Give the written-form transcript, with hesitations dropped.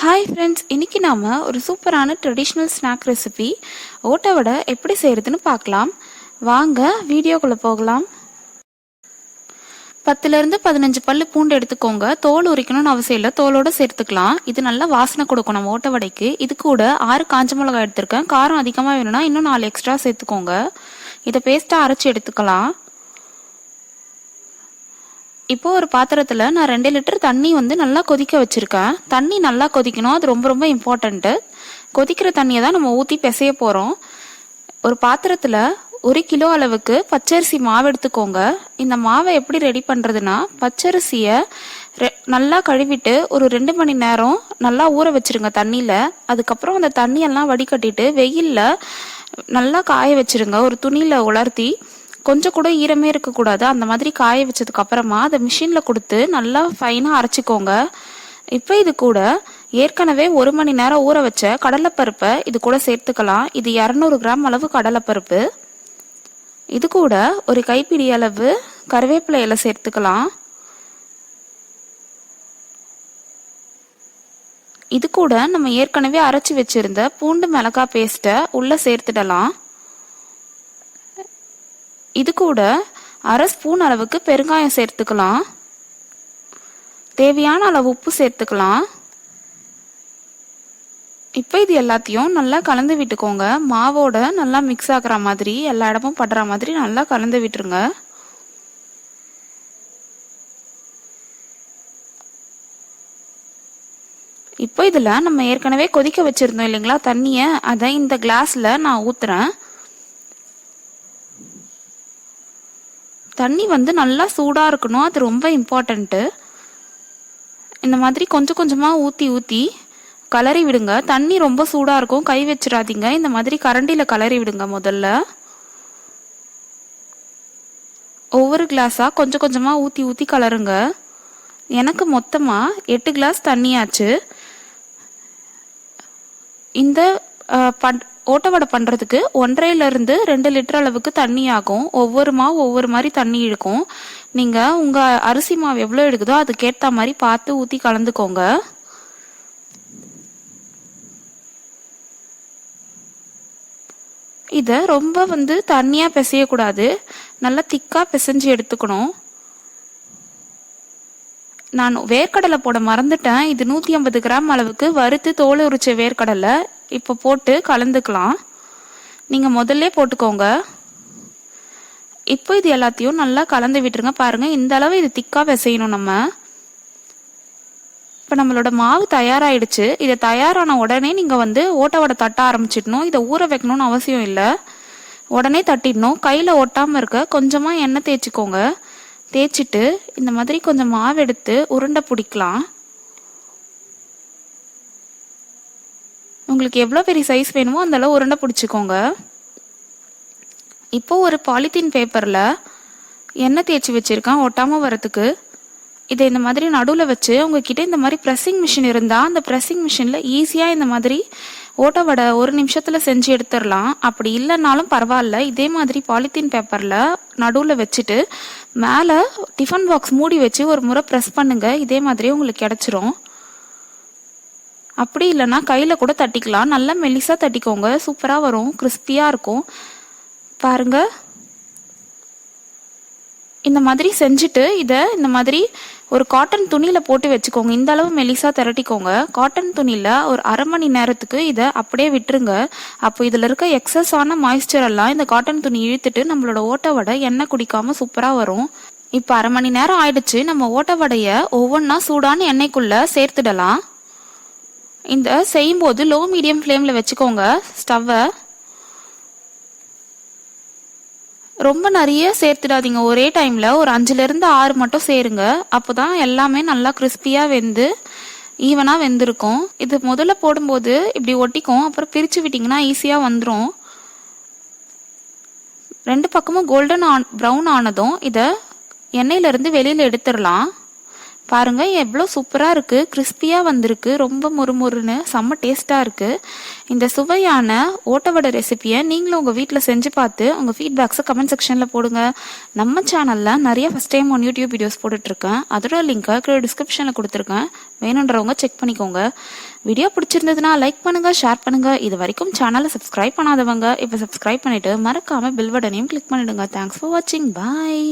Hi friends, இன்றைக்கி நாம் ஒரு சூப்பரான ட்ரெடிஷ்னல் ஸ்நாக் ரெசிபி ஓட்டை வடை எப்படி செய்கிறதுன்னு பார்க்கலாம். வாங்க வீடியோக்குள்ளே போகலாம். 10லேருந்து 15 பல்லு பூண்டு எடுத்துக்கோங்க. தோல் உரிக்கணும்னு அவசியம் இல்லை, தோலோடு சேர்த்துக்கலாம். இது நல்லா வாசனை கொடுக்கும் நம்ம ஓட்டை வடைக்கு. இது கூட 6 காஞ்ச மிளகாய் எடுத்திருக்கேன். காரம் அதிகமாக வேணும்னா இன்னும் 4 எக்ஸ்ட்ரா சேர்த்துக்கோங்க. இதை பேஸ்ட்டாக அரைச்சி எடுத்துக்கலாம். இப்போ ஒரு பாத்திரத்தில் நான் 2 லிட்டர் தண்ணி நல்லா கொதிக்க வச்சுருக்கேன். தண்ணி நல்லா கொதிக்கணும், அது ரொம்ப ரொம்ப இம்பார்ட்டண்ட்டு. கொதிக்கிற தண்ணியை தான் நம்ம ஊற்றி பிசைய போகிறோம். ஒரு பாத்திரத்தில் 1 கிலோ அளவுக்கு பச்சரிசி மாவு எடுத்துக்கோங்க. இந்த மாவை எப்படி ரெடி பண்ணுறதுன்னா, பச்சரிசியை நல்லா கழுவிட்டு ஒரு 2 மணி நேரம் நல்லா ஊற வச்சுருங்க தண்ணியில். அதுக்கப்புறம் அந்த தண்ணியெல்லாம் வடிகட்டிட்டு வெயிலில் நல்லா காய வச்சுருங்க. ஒரு துணியில் உலர்த்தி, கொஞ்சம் கூட ஈரமே இருக்கக்கூடாது. அந்த மாதிரி காய வச்சதுக்கு அப்புறமா அதை மிஷினில் கொடுத்து நல்லா ஃபைனாக அரைச்சிக்கோங்க. இப்போ இது கூட ஏற்கனவே 1 மணி நேரம் ஊற வச்ச கடலைப்பருப்பை இது கூட சேர்த்துக்கலாம். இது 200 கிராம் அளவு கடலைப்பருப்பு. இது கூட ஒரு கைப்பிடி அளவு கருவேப்பிலை இலை சேர்த்துக்கலாம். இது கூட நம்ம ஏற்கனவே அரைச்சி வச்சிருந்த பூண்டு மிளகாய் பேஸ்ட்டை உள்ளே சேர்த்துடலாம். இது கூட 1/2 ஸ்பூன் அளவுக்கு பெருங்காயம் சேர்த்துக்கலாம். தேவையான அளவு உப்பு சேர்த்துக்கலாம். இப்போ இது எல்லாத்தையும் நல்லா கலந்து விட்டுக்கோங்க. மாவோட நல்லா மிக்ஸ் ஆகிற மாதிரி, எல்லா இடமும் படுற மாதிரி நல்லா கலந்து விட்டுருங்க. இப்போ இதில் நம்ம ஏற்கனவே கொதிக்க வச்சிருந்தோம் இல்லைங்களா தண்ணியை, அதை இந்த கிளாஸில் நான் ஊற்றுறேன். தண்ணி நல்லா சூடாக இருக்கணும், அது ரொம்ப இம்பார்ட்டண்ட்டு. இந்த மாதிரி கொஞ்சம் கொஞ்சமாக ஊற்றி கலரி விடுங்க. தண்ணி ரொம்ப சூடாக இருக்கும், கை வச்சிடாதீங்க. இந்த மாதிரி கரண்டியில் கலரி விடுங்க. முதல்ல ஒவ்வொரு கிளாஸாக கொஞ்சம் கொஞ்சமாக ஊற்றி கலருங்க. எனக்கு மொத்தமாக 8 கிளாஸ் தண்ணியாச்சு. இந்த ஓட்டை வடை பண்ணுறதுக்கு 1.5லேருந்து 2 லிட்டர் அளவுக்கு தண்ணி ஆகும். ஒவ்வொரு மாவு ஒவ்வொரு மாதிரி தண்ணி இழுக்கும். நீங்கள் உங்கள் அரிசி மாவு எவ்வளோ எடுக்குதோ அதுக்கேற்ற மாதிரி பார்த்து ஊற்றி கலந்துக்கோங்க. இதை ரொம்ப தண்ணியாக பிசையக்கூடாது, நல்லா திக்காக பிசைஞ்சு எடுத்துக்கணும். நான் வேர்க்கடலை போட மறந்துட்டேன். இது 150 கிராம் அளவுக்கு வறுத்து தோல் உரிச்ச வேர்க்கடலை இப்போ போட்டு கலந்துக்கலாம். நீங்கள் முதல்ல போட்டுக்கோங்க. இப்போ இது எல்லாத்தையும் நல்லா கலந்து விட்டுருங்க. பாருங்கள், இந்த அளவு இது திக்காக பிசையணும் நம்ம. இப்போ நம்மளோட மாவு தயாராகிடுச்சு. இதை தயாரான உடனே நீங்கள் ஓட்டை வடை தட்ட ஆரம்பிச்சிடணும். இதை ஊற வைக்கணும்னு அவசியம் இல்லை, உடனே தட்டிடணும். கையில் ஒட்டாமல் இருக்க கொஞ்சமாக எண்ணெய் தேய்ச்சிக்கோங்க. தேய்ச்சிட்டு இந்த மாதிரி கொஞ்சம் மாவு எடுத்து உருண்டை பிடிக்கலாம். உங்களுக்கு எவ்வளோ பெரிய சைஸ் வேணுமோ அந்த அளவு உருண்டை பிடிச்சிக்கோங்க. இப்போ ஒரு பாலித்தீன் பேப்பரில் எண்ணெய் தேய்ச்சி வச்சுருக்கேன் ஒட்டாமல் வரத்துக்கு. இதை இந்த மாதிரி நடுவில் வச்சு, உங்ககிட்ட இந்த மாதிரி ப்ரெஸ்ஸிங் மிஷின் இருந்தால் அந்த ப்ரெஸ்ஸிங் மிஷினில் ஈஸியாக இந்த மாதிரி ஓட்டை வடை 1 நிமிஷத்தில் செஞ்சு எடுத்துடலாம். அப்படி இல்லைன்னாலும் பரவாயில்ல, இதே மாதிரி பாலித்தீன் பேப்பரில் நடுவில் வச்சுட்டு மேலே டிஃபன் பாக்ஸ் மூடி வச்சு ஒரு முறை ப்ரெஸ் பண்ணுங்க. இதே மாதிரி உங்களுக்கு கிடச்சிரும். அப்படி இல்லைன்னா கையில் கூட தட்டிக்கலாம். நல்லா மெல்லிசாக தட்டிக்கோங்க, சூப்பராக வரும், கிறிஸ்பியாக இருக்கும். பாருங்க, இந்த மாதிரி செஞ்சுட்டு இதை இந்த மாதிரி ஒரு காட்டன் துணியில் போட்டு வச்சுக்கோங்க. இந்த அளவு மெல்லிசாக திரட்டிக்கோங்க. காட்டன் துணியில் ஒரு 1/2 மணி நேரத்துக்கு இதை அப்படியே விட்டுருங்க. அப்போ இதில் இருக்க எக்ஸஸான மாய்ஸ்சர் எல்லாம் இந்த காட்டன் துணி இழுத்துட்டு நம்மளோட ஓட்டை வடை எண்ணெய் குடிக்காமல் சூப்பராக வரும். இப்போ 1/2 மணி நேரம் ஆயிடுச்சு. நம்ம ஓட்டை வடையை ஒவ்வொன்றா சூடான எண்ணெய்க்குள்ளே சேர்த்துடலாம். இந்த செய்யும்போது லோ மீடியம் ஃப்ளேமில் வச்சுக்கோங்க ஸ்டவ்வை. ரொம்ப நிறைய சேர்த்துடாதீங்க. ஒரே டைமில் ஒரு 5லேருந்து 6 மட்டும் சேருங்க. அப்போ தான் எல்லாமே நல்லா கிறிஸ்பியாக வெந்து ஈவனாக வெந்திருக்கும். இது முதல்ல போடும்போது இப்படி ஒட்டிக்கும், அப்புறம் பிரித்து விட்டிங்கன்னா ஈஸியாக வந்துடும். 2 பக்கமும் கோல்டன் ப்ரௌன் ஆனதும் இதை எண்ணெயிலேருந்து வெளியில் எடுத்துடலாம். பாருங்க எவ்வளோ சூப்பராக இருக்குது, கிறிஸ்பியாக வந்திருக்கு, ரொம்ப மொறுமொறுன்னு செம்ம டேஸ்ட்டாக இருக்குது. இந்த சுவையான ஓட்ட வடை ரெசிபியை நீங்களும் உங்கள் வீட்டில் செஞ்சு பார்த்து உங்கள் ஃபீட்பேக்ஸை கமெண்ட் செக்ஷனில் போடுங்க. நம்ம சேனலில் நிறைய first time one YouTube videos போட்டுட்ருக்கேன், அதோட லிங்க்கை கீழே டிஸ்கிரிப்ஷனில் கொடுத்துருக்கேன், வேணுன்றவங்க செக் பண்ணிக்கோங்க. வீடியோ பிடிச்சிருந்ததுன்னா லைக் பண்ணுங்கள், ஷேர் பண்ணுங்கள். இது வரைக்கும் சேனலை சப்ஸ்கிரைப் பண்ணாதவங்க இப்போ சப்ஸ்கிரைப் பண்ணிவிட்டு மறக்காமல் பெல் பட்டனையும் கிளிக் பண்ணிவிடுங்க. தேங்க்ஸ் ஃபார் வாட்சிங். பாய்.